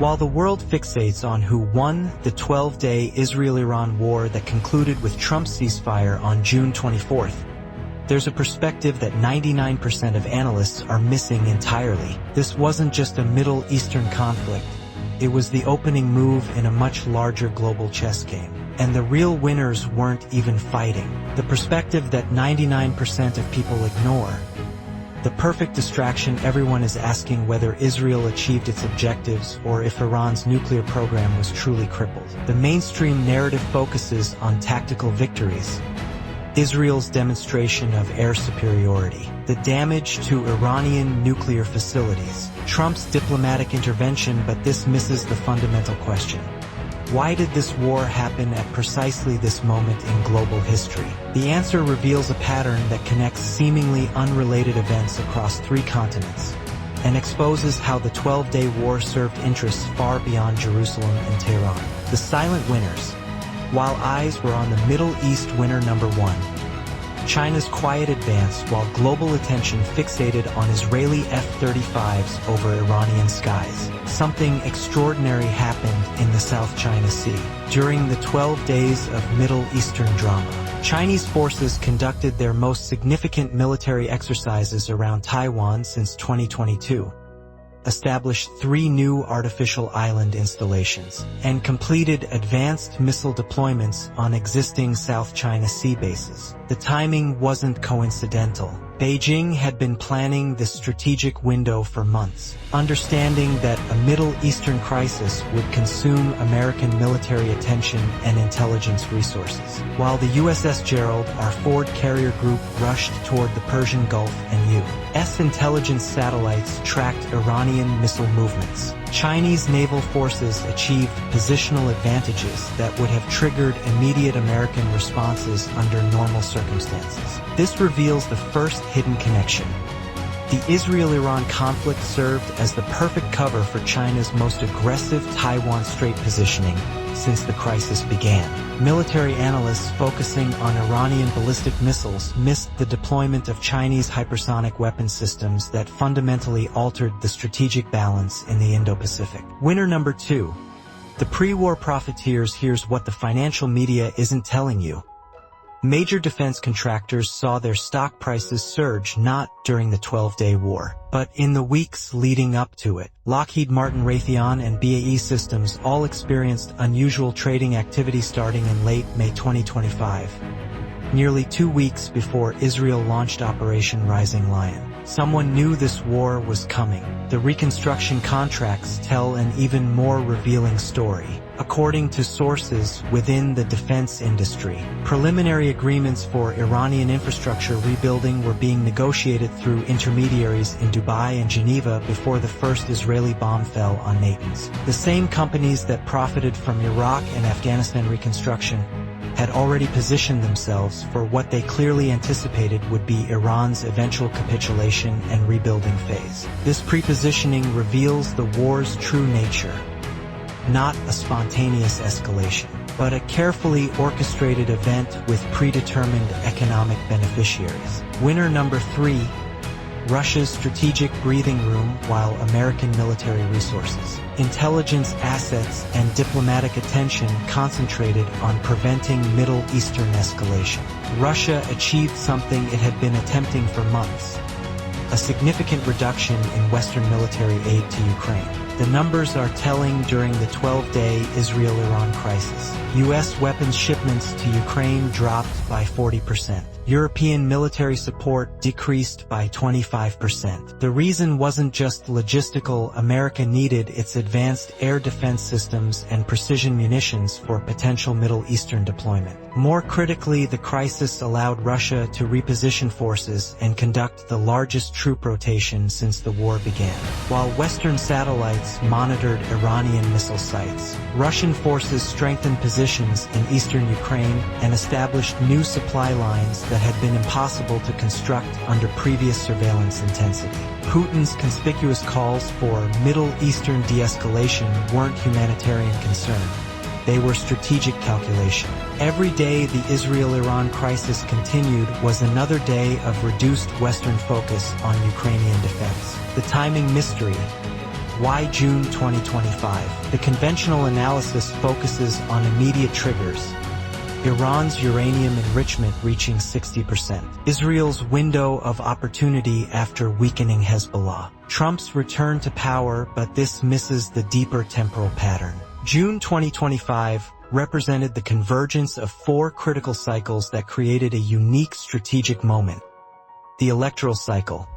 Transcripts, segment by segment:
While the world fixates on who won the 12-day Israel-Iran war that concluded with Trump's ceasefire on June 24th, there's a perspective that 99% of analysts are missing entirely. This wasn't just a Middle Eastern conflict. It was the opening move in a much larger global chess game. And the real winners weren't even fighting. The perspective that 99% of people ignore. The perfect distraction. Everyone is asking whether Israel achieved its objectives or if Iran's nuclear program was truly crippled. The mainstream narrative focuses on tactical victories. Israel's demonstration of air superiority, the damage to Iranian nuclear facilities, Trump's diplomatic intervention, but this misses the fundamental question. Why did this war happen at precisely this moment in global history? The answer reveals a pattern that connects seemingly unrelated events across 3 continents and exposes how the 12-day war served interests far beyond Jerusalem and Tehran. The silent winners. While eyes were on the Middle East, winner number 1, China's quiet advance, while global attention fixated on Israeli F-35s over Iranian skies. Something extraordinary happened in the South China Sea. During the 12 days of Middle Eastern drama, Chinese forces conducted their most significant military exercises around Taiwan since 2022. Established 3 new artificial island installations, and completed advanced missile deployments on existing South China Sea bases. The timing wasn't coincidental. Beijing had been planning this strategic window for months, understanding that a Middle Eastern crisis would consume American military attention and intelligence resources. While the USS Gerald, our Ford carrier group, rushed toward the Persian Gulf and U.S. intelligence satellites tracked Iranian missile movements, Chinese naval forces achieved positional advantages that would have triggered immediate American responses under normal circumstances. This reveals the first hidden connection. The Israel-Iran conflict served as the perfect cover for China's most aggressive Taiwan Strait positioning since the crisis began. Military analysts focusing on Iranian ballistic missiles missed the deployment of Chinese hypersonic weapon systems that fundamentally altered the strategic balance in the Indo-Pacific. Winner number 2. The pre-war profiteers. Here's what the financial media isn't telling you. Major defense contractors saw their stock prices surge not during the 12-day war, but in the weeks leading up to it. Lockheed Martin, Raytheon, and BAE Systems all experienced unusual trading activity starting in late May 2025, nearly 2 weeks before Israel launched Operation Rising Lion. Someone knew this war was coming. The reconstruction contracts tell an even more revealing story. According to sources within the defense industry, preliminary agreements for Iranian infrastructure rebuilding were being negotiated through intermediaries in Dubai and Geneva before the first Israeli bomb fell on Natanz. The same companies that profited from Iraq and Afghanistan reconstruction had already positioned themselves for what they clearly anticipated would be Iran's eventual capitulation and rebuilding phase. This pre-positioning reveals the war's true nature. Not a spontaneous escalation, but a carefully orchestrated event with predetermined economic beneficiaries. Winner number 3. Russia's strategic breathing room while American military resources, intelligence assets, and diplomatic attention concentrated on preventing Middle Eastern escalation. Russia achieved something it had been attempting for months: a significant reduction in Western military aid to Ukraine. The numbers are telling. During the 12-day Israel-Iran crisis, U.S. weapons shipments to Ukraine dropped by 40%. European military support decreased by 25%. The reason wasn't just logistical. America needed its advanced air defense systems and precision munitions for potential Middle Eastern deployment. More critically, the crisis allowed Russia to reposition forces and conduct the largest troop rotation since the war began. While Western satellites monitored Iranian missile sites, Russian forces strengthened positions in eastern Ukraine and established new supply lines that had been impossible to construct under previous surveillance intensity. Putin's conspicuous calls for Middle Eastern de-escalation weren't humanitarian concern. They were strategic calculation. Every day the Israel-Iran crisis continued was another day of reduced Western focus on Ukrainian defense. The timing mystery. Why June 2025? The conventional analysis focuses on immediate triggers. Iran's uranium enrichment reaching 60%. Israel's window of opportunity after weakening Hezbollah. Trump's return to power, but this misses the deeper temporal pattern. June 2025 represented the convergence of four critical cycles that created a unique strategic moment. The electoral cycle.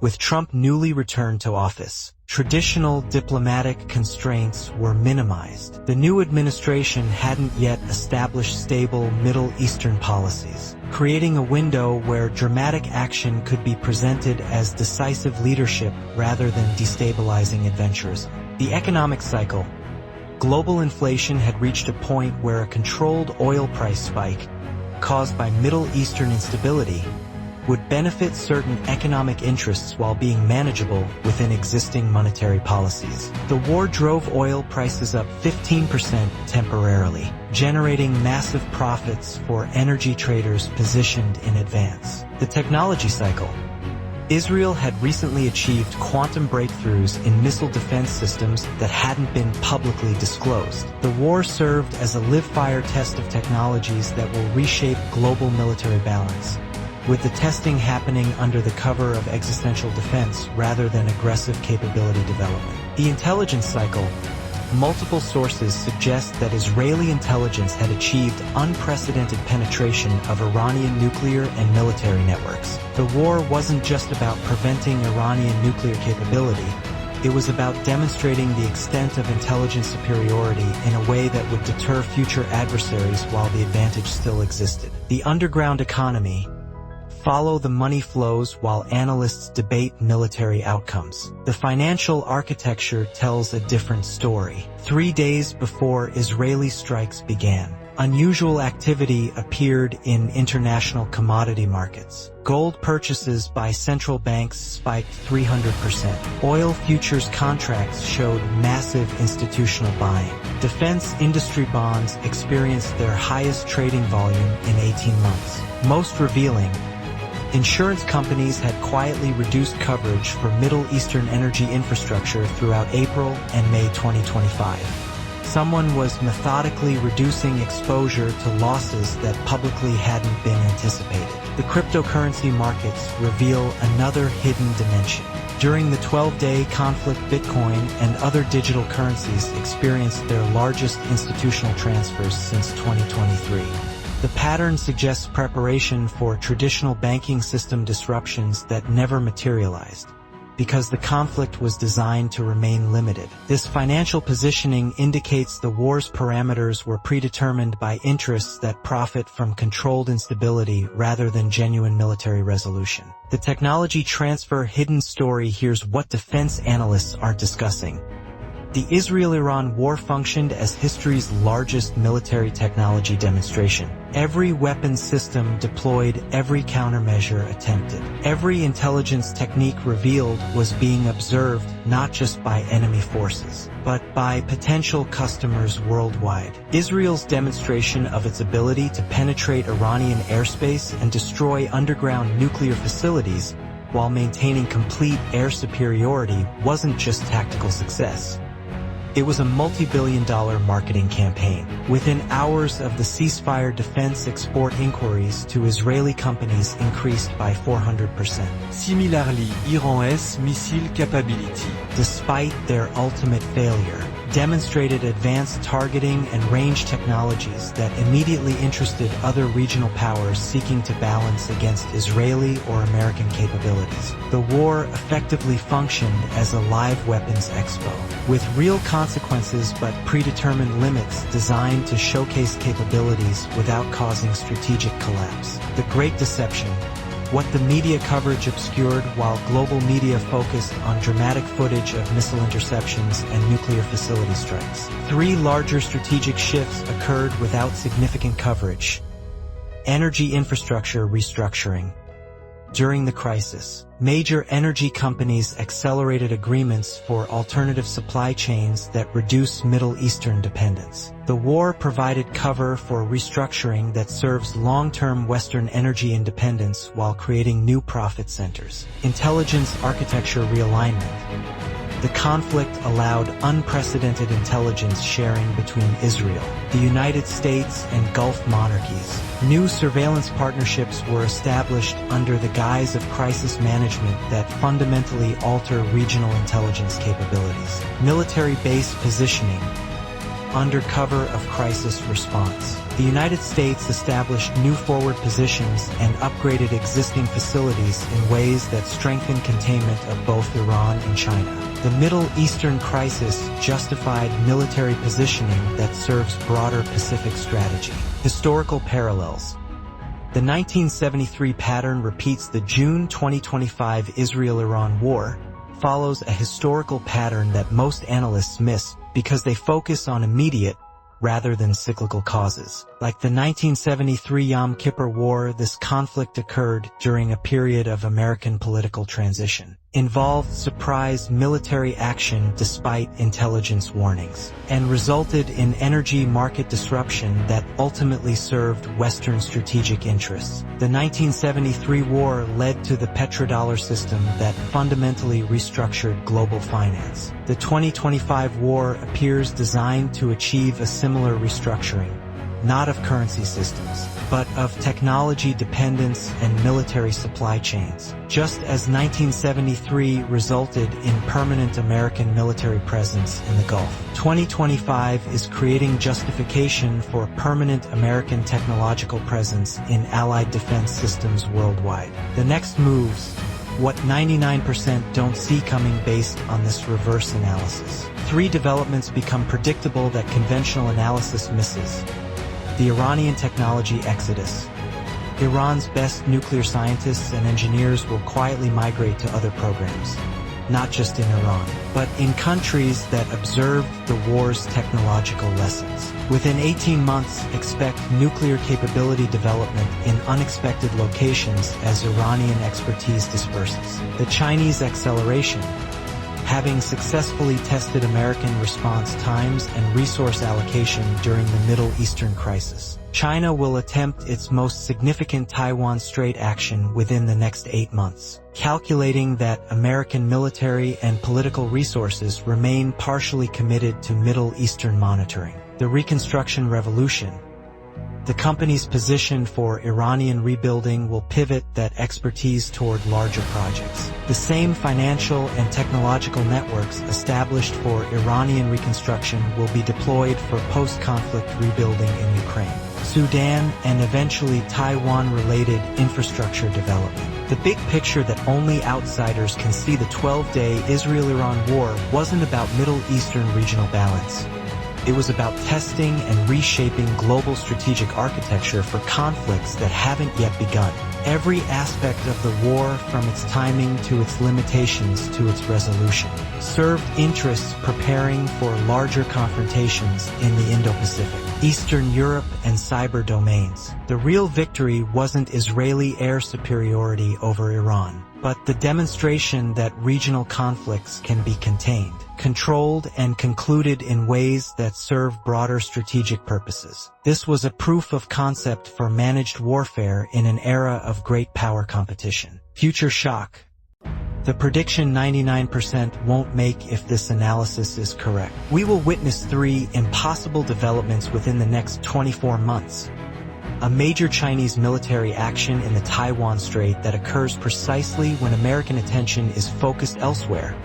With Trump newly returned to office, traditional diplomatic constraints were minimized. The new administration hadn't yet established stable Middle Eastern policies, creating a window where dramatic action could be presented as decisive leadership rather than destabilizing adventurism. The economic cycle. Global inflation had reached a point where a controlled oil price spike, caused by Middle Eastern instability, would benefit certain economic interests while being manageable within existing monetary policies. The war drove oil prices up 15% temporarily, generating massive profits for energy traders positioned in advance. The technology cycle. Israel had recently achieved quantum breakthroughs in missile defense systems that hadn't been publicly disclosed. The war served as a live-fire test of technologies that will reshape global military balance, with the testing happening under the cover of existential defense rather than aggressive capability development. The intelligence cycle. Multiple sources suggest that Israeli intelligence had achieved unprecedented penetration of Iranian nuclear and military networks. The war wasn't just about preventing Iranian nuclear capability, it was about demonstrating the extent of intelligence superiority in a way that would deter future adversaries while the advantage still existed. The underground economy. Follow the money flows while analysts debate military outcomes. The financial architecture tells a different story. 3 days before Israeli strikes began, unusual activity appeared in international commodity markets. Gold purchases by central banks spiked 300%. Oil futures contracts showed massive institutional buying. Defense industry bonds experienced their highest trading volume in 18 months. Most revealing, insurance companies had quietly reduced coverage for Middle Eastern energy infrastructure throughout April and May 2025. Someone was methodically reducing exposure to losses that publicly hadn't been anticipated. The cryptocurrency markets reveal another hidden dimension. During the 12-day conflict, Bitcoin and other digital currencies experienced their largest institutional transfers since 2023. The pattern suggests preparation for traditional banking system disruptions that never materialized, because the conflict was designed to remain limited. This financial positioning indicates the war's parameters were predetermined by interests that profit from controlled instability rather than genuine military resolution. The technology transfer hidden story. Here's what defense analysts aren't discussing. The Israel-Iran war functioned as history's largest military technology demonstration. Every weapons system deployed, every countermeasure attempted. Every intelligence technique revealed was being observed not just by enemy forces, but by potential customers worldwide. Israel's demonstration of its ability to penetrate Iranian airspace and destroy underground nuclear facilities while maintaining complete air superiority wasn't just tactical success. It was a multi-billion-dollar marketing campaign. Within hours of the ceasefire, defense export inquiries to Israeli companies increased by 400%. Similarly, Iran's missile capability, despite their ultimate failure, demonstrated advanced targeting and range technologies that immediately interested other regional powers seeking to balance against Israeli or American capabilities. The war effectively functioned as a live weapons expo, with real consequences but predetermined limits designed to showcase capabilities without causing strategic collapse. The Great Deception. What the media coverage obscured while global media focused on dramatic footage of missile interceptions and nuclear facility strikes. 3 larger strategic shifts occurred without significant coverage. Energy infrastructure restructuring. During the crisis, major energy companies accelerated agreements for alternative supply chains that reduce Middle Eastern dependence. The war provided cover for restructuring that serves long-term Western energy independence while creating new profit centers. Intelligence architecture realignment. The conflict allowed unprecedented intelligence sharing between Israel, the United States, and Gulf monarchies. New surveillance partnerships were established under the guise of crisis management that fundamentally alter regional intelligence capabilities. Military base positioning under cover of crisis response. The United States established new forward positions and upgraded existing facilities in ways that strengthened containment of both Iran and China. The Middle Eastern crisis justified military positioning that serves broader Pacific strategy. Historical parallels. The 1973 pattern repeats the June 2025 Israel-Iran war, follows a historical pattern that most analysts miss because they focus on immediate rather than cyclical causes. Like the 1973 Yom Kippur War, this conflict occurred during a period of American political transition, involved surprise military action despite intelligence warnings, and resulted in energy market disruption that ultimately served Western strategic interests. The 1973 war led to the petrodollar system that fundamentally restructured global finance. The 2025 war appears designed to achieve a similar restructuring, not of currency systems, but of technology dependence and military supply chains, just as 1973 resulted in permanent American military presence in the Gulf. 2025 is creating justification for permanent American technological presence in allied defense systems worldwide. The next moves, what 99% don't see coming based on this reverse analysis. 3 developments become predictable that conventional analysis misses. The Iranian technology exodus. Iran's best nuclear scientists and engineers will quietly migrate to other programs, not just in Iran, but in countries that observed the war's technological lessons. Within 18 months, expect nuclear capability development in unexpected locations as Iranian expertise disperses. The Chinese acceleration. Having successfully tested American response times and resource allocation during the Middle Eastern crisis, China will attempt its most significant Taiwan Strait action within the next 8 months, calculating that American military and political resources remain partially committed to Middle Eastern monitoring. The Reconstruction Revolution. The company's position for Iranian rebuilding will pivot that expertise toward larger projects. The same financial and technological networks established for Iranian reconstruction will be deployed for post-conflict rebuilding in Ukraine, Sudan, and eventually Taiwan-related infrastructure development. The big picture that only outsiders can see. The 12-day Israel-Iran war wasn't about Middle Eastern regional balance. It was about testing and reshaping global strategic architecture for conflicts that haven't yet begun. Every aspect of the war, from its timing to its limitations to its resolution, served interests preparing for larger confrontations in the Indo-Pacific, Eastern Europe, and cyber domains. The real victory wasn't Israeli air superiority over Iran, but the demonstration that regional conflicts can be contained, controlled, and concluded in ways that serve broader strategic purposes. This was a proof of concept for managed warfare in an era of great power competition. Future shock. The prediction 99% won't make if this analysis is correct. We will witness 3 impossible developments within the next 24 months. A major Chinese military action in the Taiwan Strait that occurs precisely when American attention is focused elsewhere,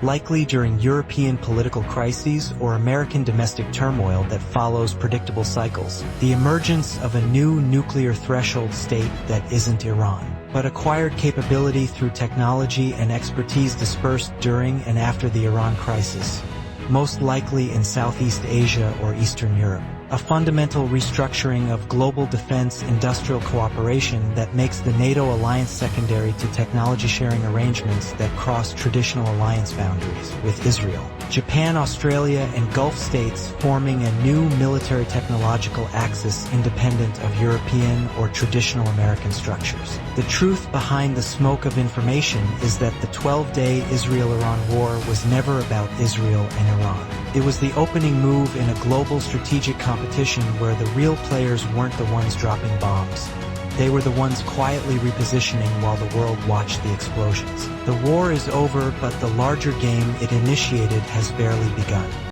likely during European political crises or American domestic turmoil that follows predictable cycles. The emergence of a new nuclear threshold state that isn't Iran, but acquired capability through technology and expertise dispersed during and after the Iran crisis, most likely in Southeast Asia or Eastern Europe. A fundamental restructuring of global defense industrial cooperation that makes the NATO alliance secondary to technology-sharing arrangements that cross traditional alliance boundaries with Israel, Japan, Australia, and Gulf states forming a new military technological axis independent of European or traditional American structures. The truth behind the smoke of information is that the 12-day Israel-Iran war was never about Israel and Iran. It was the opening move in a global strategic competition where the real players weren't the ones dropping bombs, They were the ones quietly repositioning while the world watched the explosions. The war is over, but the larger game it initiated has barely begun.